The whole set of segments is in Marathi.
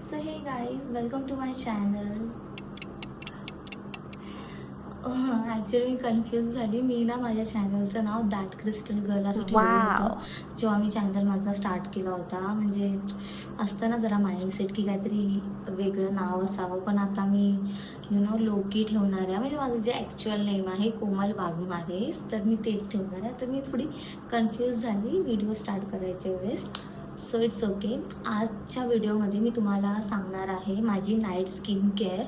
So hey guys, welcome to my channel. Actually me confuse झाली. मी ना माझ्या चॅनलचं नाव दॅट क्रिस्टल गर्ल असं ठेवलं होतं वाव. जेव्हा मी चॅनल माझा स्टार्ट केला होता. म्हणजे असतं ना जरा माइंडसेट की काहीतरी वेगळं नाव असावं, पण आता मी लोकी ठेवणार आहे. म्हणजे माझं जे ॲक्च्युअल नेम आहे कोमल वाघमारे, तर मी तेच ठेवणार आहे. तर मी थोडी कन्फ्यूज झाली व्हिडिओ स्टार्ट करायच्या वेळेस. So it's okay. आजच्या व्हिडिओमध्ये मी तुम्हाला सांगणार आहे माझी नाईट स्किन केअर.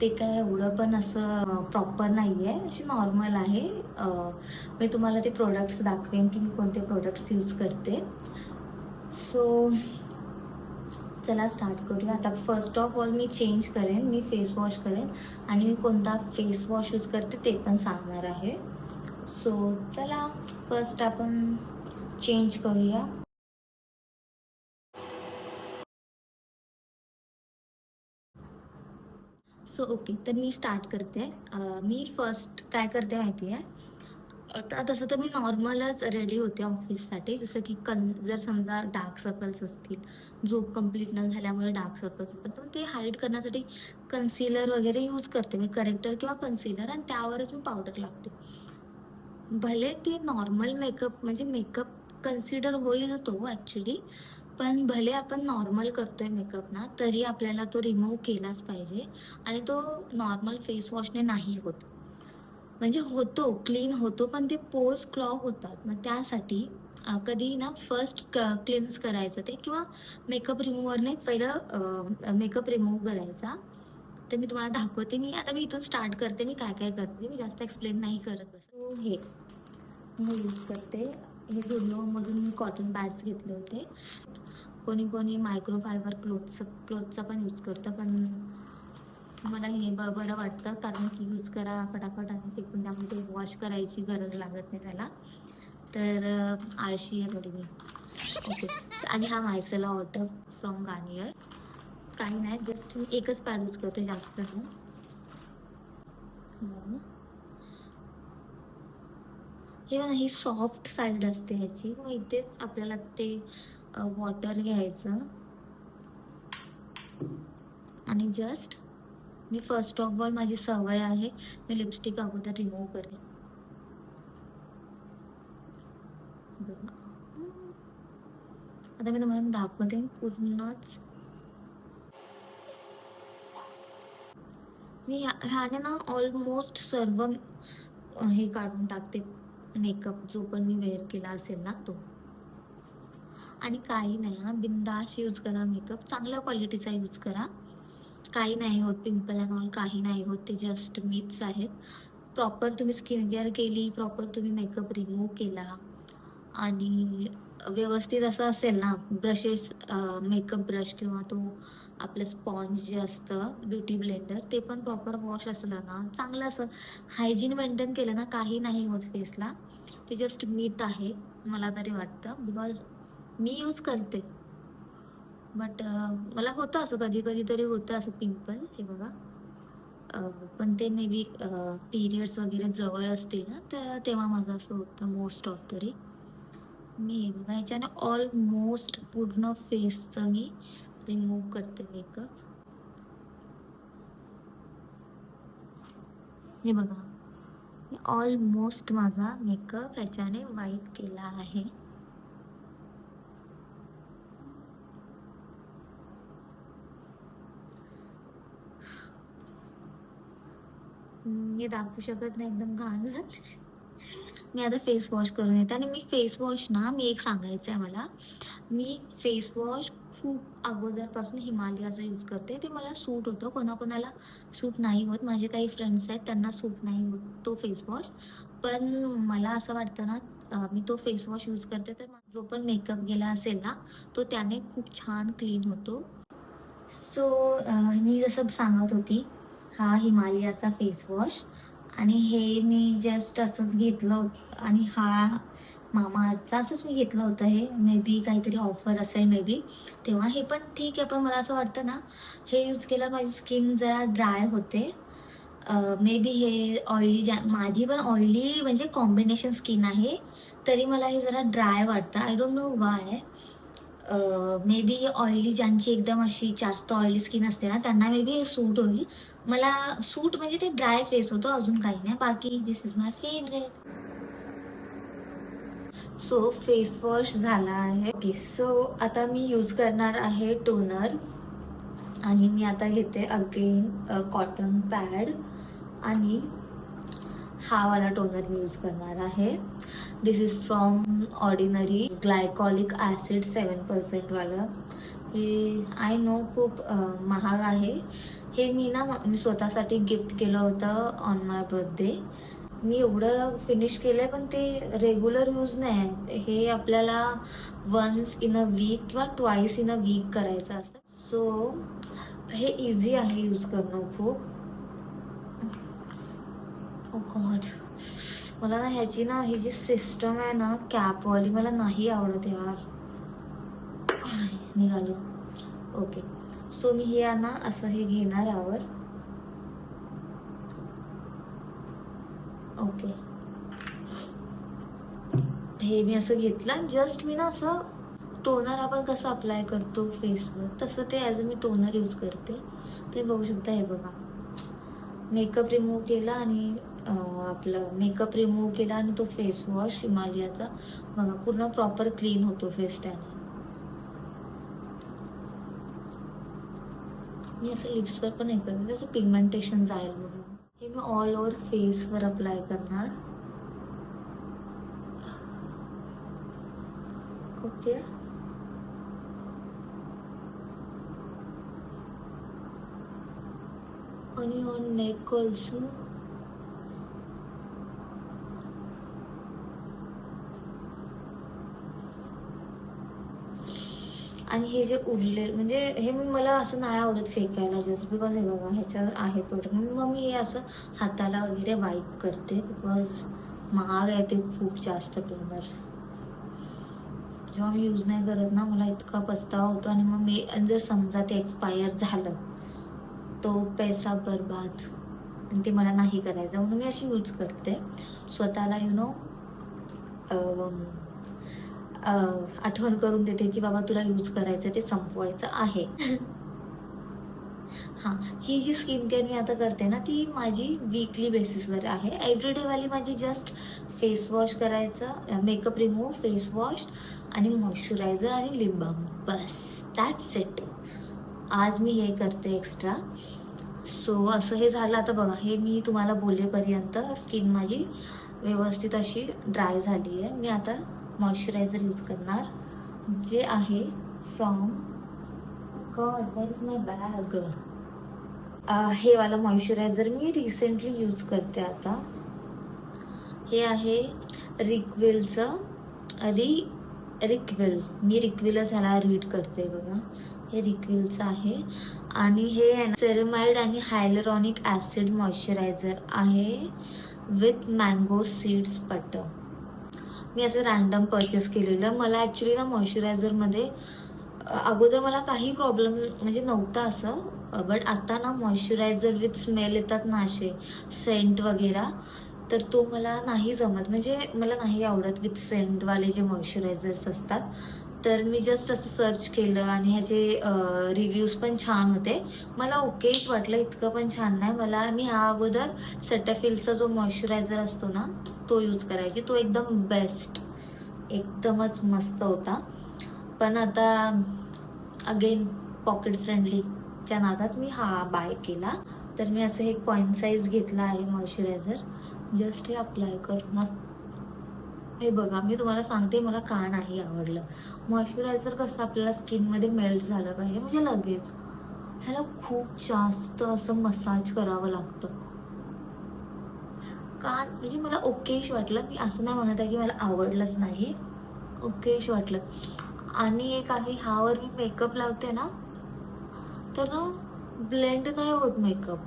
ते काय एवढं पण असं प्रॉपर नाही आहे, अशी नॉर्मल आहे. मी तुम्हाला ते प्रोडक्ट्स दाखवेन की मी कोणते प्रोडक्ट्स यूज करते. सो चला स्टार्ट करूया. आता first of all me change करेन, मी फेस वॉश करेन आणि मी कोणता फेस वॉश यूज करते ते पण सांगणार आहे. सो चला फर्स्ट आपण चेंज करूया. सो ओके, तर मी स्टार्ट करते. मी फर्स्ट काय करते माहिती आहे, आता तसं तर मी नॉर्मलच रेडी होते ऑफिससाठी. जसं की जर समजा डार्क सर्कल्स असतील, झोप कंप्लीट न झाल्यामुळे डार्क सर्कल्स होतात, तर ते हाईड करण्यासाठी कन्सिलर वगैरे यूज करते मी, करेक्टर किंवा कन्सिलर, आणि त्यावरच मी पावडर लावते. भले ते नॉर्मल मेकअप म्हणजे मेकअप कन्सिडर होईल तो ॲक्च्युली, पण भले आपण नॉर्मल करतोय मेकअप ना, तरी आपल्याला तो रिमूव्ह केलाच पाहिजे. आणि तो नॉर्मल फेस वॉशने नाही होत. म्हणजे होतो, क्लीन होतो, पण ते पोर्स क्लॉग होतात. मग त्यासाठी कधी ना फर्स्ट क्लिन्स करायचं ते, किंवा मेकअप रिमूव्हरने पहिलं मेकअप रिमूव्ह करायचा. तर मी तुम्हाला दाखवते. मी इथून स्टार्ट करते मी काय काय करते. मी जास्त एक्सप्लेन नाही करत. सो हे मी यूज करते. हे झुडिओमधून मी कॉटन पॅड्स घेतले होते. कोणी कोणी मायक्रोफायबर क्लोथचा पण यूज करतं, पण मला हे बरं वाटतं, कारण की यूज करा फटाफट आणि फेकून त्यामध्ये वॉश करायची गरज लागत नाही त्याला. तर आळशी आहे थोडी मी. ओके. आणि हा मायसेला वॉटर फ्रॉम गार्नियर. काही नाही, जस्ट मी एकच पॅड यूज करते, जास्त नाही. हे बघा, ही सॉफ्ट साईड असते ह्याची. मग इथेच आपल्याला ते वॉटर घ्यायचं आणि just me first of all माझी सवय आहे, मी लिपस्टिक अगोदर रिमूव्ह करते. आता मी तुम्हाला दाखवते पूर्णच. मी ह्याने ना ऑलमोस्ट सर्व हे काढून टाकते, मेकअप जो पण मी वेअर केला असेल ना तो. आणि काही नाही, हा बिंदास यूज करा मेकअप, चांगल्या क्वालिटीचा यूज करा. काही नाही होत, पिंपल अँड ऑल काही नाही होत, ते जस्ट मिथ्स आहेत. प्रॉपर तुम्ही स्किन केअर केली, प्रॉपर तुम्ही मेकअप रिमूव्ह केला आणि व्यवस्थित असं असेल ना, ब्रशेस, मेकअप ब्रश किंवा तो आपलं स्पॉन्ज जे असतं ब्युटी ब्लेंडर, ते पण प्रॉपर वॉश असलं ना, चांगलं असं हायजीन मेंटेन केलं ना, काही नाही होत फेसला. ते जस्ट मिथ आहे मला तरी वाटतं, बिकॉज मी यूज करते. बट मला होतं असं, कधी कधी तरी होतं असं पिंपल. हे बघा, पण ते मे बी पिरियड्स वगैरे जवळ असतील ना, तर तेव्हा माझं असं होतं मोस्ट ऑफ तरी. मी हे बघा, ह्याच्याने ऑलमोस्ट पूर्ण फेसचं मी रिमूव्ह करते मेकअप. हे बघा, मी ऑलमोस्ट माझा मेकअप ह्याच्याने वाईट केला आहे. हे दाखवू शकत नाही, एकदम घाण झालं. मी आता फेस वॉश करून येते. आणि मी फेस वॉश ना, मी एक सांगायचं आहे मला, मी फेस वॉश खूप अगोदरपासून हिमालयाचा यूज करते. ते मला सूट होतं, कोणाकोणाला सूट नाही होत. माझे काही फ्रेंड्स आहेत त्यांना सूट नाही होत तो फेस वॉश, पण मला असं वाटतं ना, मी तो फेस वॉश यूज करते, तर जो पण मेकअप गेला असेल ना, तो त्याने खूप छान क्लीन होतो. सो मी जसं सांगत होती, हा हिमालयाचा फेस वॉश, आणि हे मी जस्ट असंच घेतलं होतं. आणि हा मामाअर्थचा असंच मी घेतलं होतं. हे मे बी काहीतरी ऑफर असेल मे बी तेव्हा. हे पण ठीक आहे, पण मला असं वाटतं ना, हे यूज केल्यावर माझी स्किन जरा ड्राय होते. मे बी हे ऑइली, माझी पण ऑइली म्हणजे कॉम्बिनेशन स्किन आहे, तरी मला हे जरा ड्राय वाटतं. I don't know Y. May be oily, ज्यांची एकदम अशी जास्त ऑइली स्किन असते ना त्यांना मे बी हे सूट होईल. मला सूट म्हणजे ते ड्राय फेस होतो, अजून काही नाही. बाकी this is my favourite. So face wash झाला आहे. ओके, सो आता मी यूज करणार आहे टोनर. आणि मी आता घेते अगेन कॉटन पॅड आणि हा वाला टोनर मी यूज करणार आहे. This is from ordinary ग्लायकॉलिक acid 7% वाला. हे आय नो खूप महाग आहे. हे मी स्वतःसाठी गिफ्ट केलं होतं ऑन माय बर्थडे. मी एवढं फिनिश केलं आहे, पण ते रेग्युलर यूज नाही आहे. हे आपल्याला वन्स इन अ वीक किंवा ट्वाईस इन अ वीक करायचं असतं. सो हे इझी आहे यूज करणं खूप. ओ गॉड, मला ना ह्याची ना ही जी सिस्टम आहे ना कॅपवाली, मला नाही आवडत यार. निघालो. ओके, सो मी हे ना असं हे घेणार यावर. ओके, हे मी असं घेतलं. जस्ट मी ना असं टोनर आपण कसं अप्लाय करतो फेसवर, तसं ते ॲज मी टोनर यूज करते. ते बघू शकता. हे बघा, मेकअप रिमूव्ह केला आणि आपलं मेकअप रिमूव्ह केला आणि तो फेस वॉश हिमालयाचा बघा पूर्ण प्रॉपर क्लीन होतो फेस त्याने. मी असं लिप्सवर पण हे करते त्याचं पिगमेंटेशन जाईल म्हणून. हे मी ऑल ओव्हर फेसवर अप्लाय करणार. ओके, आणि ऑन नेक ऑल्सो. आणि हे जे उरले म्हणजे हे मला असं नाही आवडत फेकायला, जस्ट बिकॉज हे बघा ह्याच्यावर आहे प्रोडक्ट, म्हणून मग मी हे असं हाताला वगैरे वाईप करते. बिकॉज महाग आहे ते खूप जास्त टोनर. जेव्हा मी यूज नाही करत ना मला इतका पस्तावा होतो. आणि मग मी जर समजा ते एक्सपायर झालं तो पैसा बर्बाद, आणि ते मला नाही करायचं, म्हणून मी अशी यूज करते स्वतःला. आठवण करून देते की बाबा तुला यूज करायचं, ते संपवायचं आहे. हां, ही जी स्किन केअर मी आता करते ना ती माझी वीकली बेसिसवर आहे. एव्हरीडेवाली माझी जस्ट फेस वॉश करायचं, मेकअप रिमूव्ह, फेस वॉश आणि मॉइश्चरायझर आणि लिप बाम, बस दॅट्स इट. आज मी हे करते एक्स्ट्रा. सो असं हे झालं. आता बघा, हे मी तुम्हाला बोलेपर्यंत स्किन माझी व्यवस्थित अशी ड्राय झाली आहे. मी आता मॉइश्चरायझर यूज करणार, जे आहे from God where is my bag. हे वाला मॉइश्चरायझर मी रिसेंटली यूज करते आता. हे आहे रिक्विलचं. रिक्विल, मी रिक्विलच ह्याला रीड करते बघा. हे रिक्विलचं आहे. आणि हे सेरेमाइड आणि हायलरॉनिक ॲसिड मॉइश्चरायझर आहे विथ मँगो सीड्स बटर. मी असं रँडम परचेस केलेलं. मला ॲक्च्युली ना मॉइश्चरायझरमध्ये अगोदर मला काही प्रॉब्लेम म्हणजे नव्हता असं, बट आता ना मॉइश्चरायझर विथ स्मेल येतात ना असे सेंट वगैरे, तर तो मला नाही जमत. म्हणजे मला नाही आवडत विथ सेंटवाले जे मॉइश्चरायझर्स असतात. तर मी जस्ट असं सर्च केलं आणि ह्याचे रिव्ह्यूज पण छान होते. मला ओकेच वाटलं, इतकं पण छान नाही. मी ह्या अगोदर सेटॅफिलचा जो मॉइश्चरायझर असतो ना तो यूज करायची. तो एकदम बेस्ट, एकदमच मस्त होता. पण आता अगेन पॉकेट फ्रेंडलीच्या नादात मी हा बाय केला. तर मी असं एक कॉइन साईज घेतला आहे मॉइश्चरायझर. जस्ट हे अप्लाय करणार. हे बघा, मी तुम्हाला सांगते मला का नाही आवडलं. मॉइश्चरायझर कसं आपल्याला स्किनमध्ये मेल्ट झालं पाहिजे म्हणजे लगेच. ह्याला खूप जास्त असं मसाज करावं लागतं. का म्हणजे मला ओकेश वाटलं. मी असं नाही म्हणत आहे की मला आवडलंच नाही, ओकेश वाटलं. आणि एक आहे, ह्यावर मी मेकअप लावते ना तर ना ब्लेंड नाही होत मेकअप,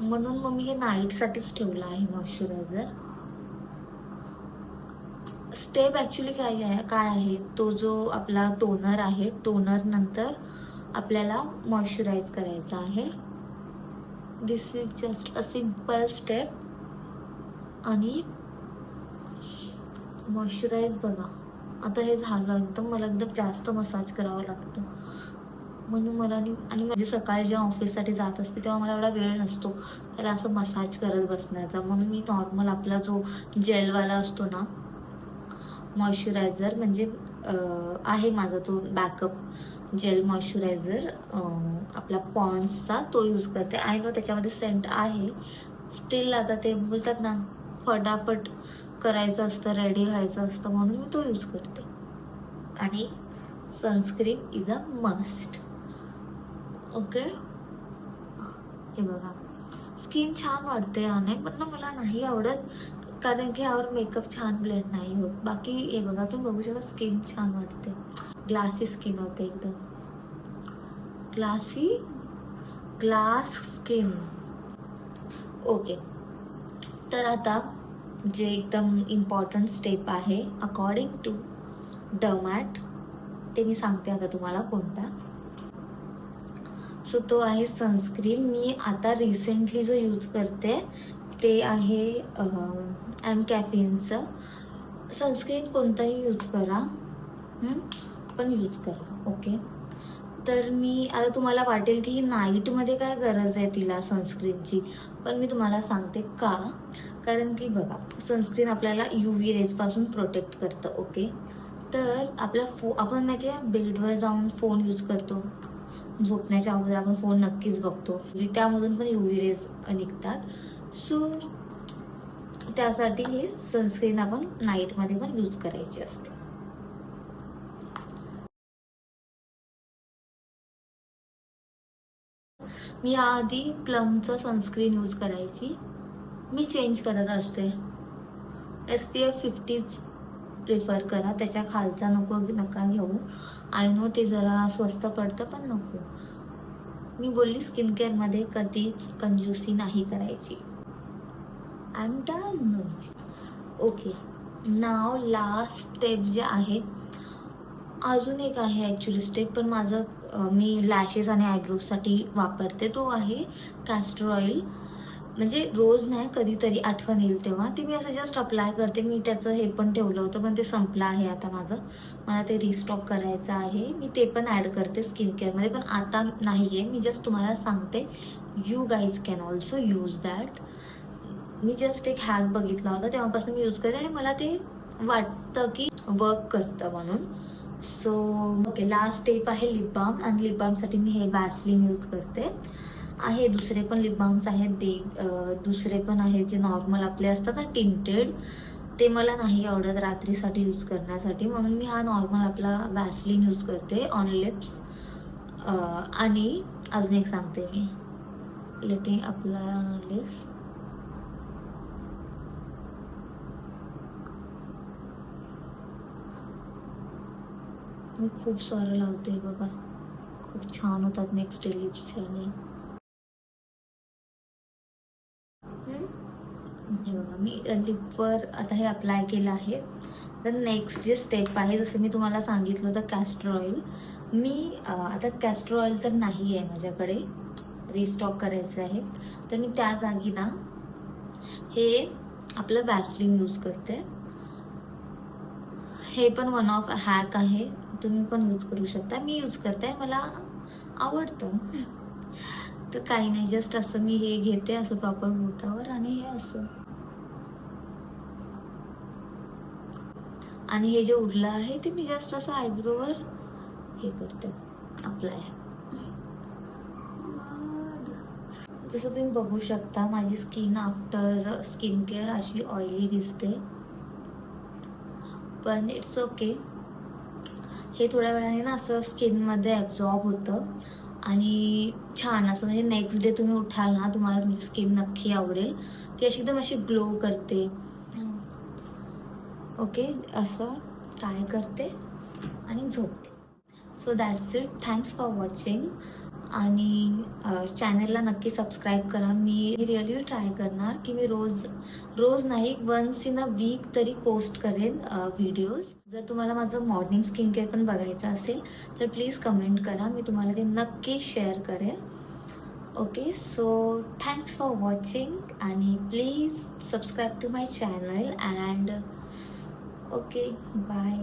म्हणून मग मी हे नाईटसाठीच ठेवलं आहे मॉइश्चरायझर. स्टेप ॲक्च्युली काय आहे, तो जो आपला टोनर आहे, टोनर नंतर आपल्याला मॉइश्चराईज करायचं आहे. This is just a simple step. आणि मॉइश्चराईज बघा, आता हे झालं एकदम, मला एकदम जास्त मसाज करावं लागतं. म्हणून मला आणि म्हणजे सकाळी जेव्हा ऑफिससाठी जात असते तेव्हा मला एवढा वेळ नसतो त्याला असं मसाज करत बसण्याचा. म्हणून मी नॉर्मल आपला जो जेलवाला असतो ना मॉइश्चरायझर, म्हणजे आहे माझा तो बॅकअप जेल मॉइश्चरायझर आपला पॉन्ड्सचा, तो यूज करते. आय नो त्याच्यामध्ये सेंट आहे, स्टील आता ते बोलतात ना फटाफट करायचं असतं, रेडी व्हायचं असतं, म्हणून मी तो यूज करते. आणि sunscreen is a must. Okay, हे बघा स्किन छान वाटते याने, पण ना मला नाही आवडत कारण की यावर मेकअप छान ब्लेंड नाही होत. बाकी हे बघा तुम्ही बघू शकता स्किन छान वाटते, ग्लासी स्किन होते एकदम, ग्लासी ग्लास स्किन. ओके, तर आता जे एकदम इम्पॉर्टंट स्टेप आहे अकॉर्डिंग टू डमॅट, ते मी सांगते आता तुम्हाला कोणता. सो तो आहे सनस्क्रीन. मी आता रिसेंटली जो यूज करते ते आहे एम कॅफिनचं सनस्क्रीन. कोणताही यूज करा, पण यूज करा. ओके, तर मी आता तुम्हाला वाटेल की नाईटमध्ये काय गरज आहे तिला सनस्क्रीनची, पण मी तुम्हाला सांगते का. कारण की बघा सनस्क्रीन आपल्याला UV रेजपासून प्रोटेक्ट करतं. ओके, तर आपला आपण माहिती आहे बेडवर जाऊन फोन यूज करतो, झोपण्याच्या अगोदर आपण फोन नक्कीच बघतो, त्यामधून पण UV रेज निघतात. सो त्यासाठी हे सनस्क्रीन आपण नाईटमध्ये पण यूज करायची असते. मी याआधी प्लमचं सनस्क्रीन यूज करायची, मी चेंज करत असते. SPF 50 प्रिफर करा, त्याच्या खालचा नका घेऊ. आय नो ते जरा स्वस्त पडतं, पण नको. मी बोलली स्किन केअरमध्ये कधीच कंजूसी नाही करायची. I am done. Okay, now last step जे आहे, अजून एक आहे ॲक्च्युली स्टेप, पण माझं मी लॅशेस आणि आयब्रोजसाठी वापरते, तो आहे कॅस्टर ऑइल. म्हणजे रोज नाही, कधीतरी आठवण येईल तेव्हा ते मी असं जस्ट अप्लाय करते. मी त्याचं हे पण ठेवलं होतं, पण ते संपलं आहे आता माझं, मला ते रिस्टॉक करायचं आहे. मी ते पण ॲड करते स्किन केअरमध्ये, पण आता नाही आहे. मी जस्ट तुम्हाला सांगते, you guys can also use that. Me just एक हॅक बघितला होता, तेव्हापासून मी यूज करते आणि मला ते वाटतं की वर्क करतं म्हणून. सो ओके, लास्ट स्टेप आहे लिप बाम. आणि लिप बामसाठी मी हे वॅसलिन यूज करते. आहे दुसरे पण लिप बाम्स आहेत, दुसरे पण आहेत जे नॉर्मल आपले असतात ना टिंटेड, ते मला नाही आवडत रात्रीसाठी यूज करण्यासाठी, म्हणून मी हा नॉर्मल आपला वॅसलिन यूज करते ऑन लिप्स. आणि अजून एक सांगते मी, लेटिंग अप्लाय ऑन लिप्स. मी खूप सारं लावते बघा, खूप छान होतात नेक्स्ट डे लिप्स याने. हे बघा मी लिपवर आता हे अप्लाय केलं आहे. तर नेक्स्ट जे स्टेप आहे, जसं मी तुम्हाला सांगितलं होतं कॅस्टर ऑइल, मी आता कॅस्टर ऑइल तर नाही आहे माझ्याकडे, रिस्टॉक करायचं आहे, तर मी त्या जागी ना हे आपलं वॅसलिन यूज करते. हे पण वन ऑफ हॅक आहे, तुम्ही पण यूज करू शकता. मी यूज करते, मला आवडतं. तर काही नाही, जस्ट असं मी हे घेते असं प्रॉपर बोटावर आणि हे असं, आणि हे जे उरलं आहे ते मी जस्ट असं आयब्रोवर हे करते अप्लाय. जसं तुम्ही बघू शकता माझी स्किन आफ्टर स्किन केअर अशी ऑइली दिसते, पण इट्स ओके. हे थोड्या वेळाने ना असं स्किनमध्ये ॲब्झॉर्ब होतं आणि छान असं, म्हणजे नेक्स्ट डे तुम्ही उठाल ना तुम्हाला तुमची स्किन नक्की आवडेल, ती अशी एकदम अशी ग्लो करते. ओके, असं ट्राय करते आणि झोपते. So that's it, thanks for watching. आणि चॅनलला नक्की सबस्क्राईब करा. मी रिअली ट्राय करणार की मी रोज नाही, वन्स इन अ वीक तरी पोस्ट करेन व्हिडिओज. जर तुम्हाला माझं मॉर्निंग स्किन केअर पण बघायचं असेल तर प्लीज कमेंट करा, मी तुम्हाला ते नक्की शेअर करेन. Okay, so thanks for watching आणि please subscribe to my channel and okay, bye.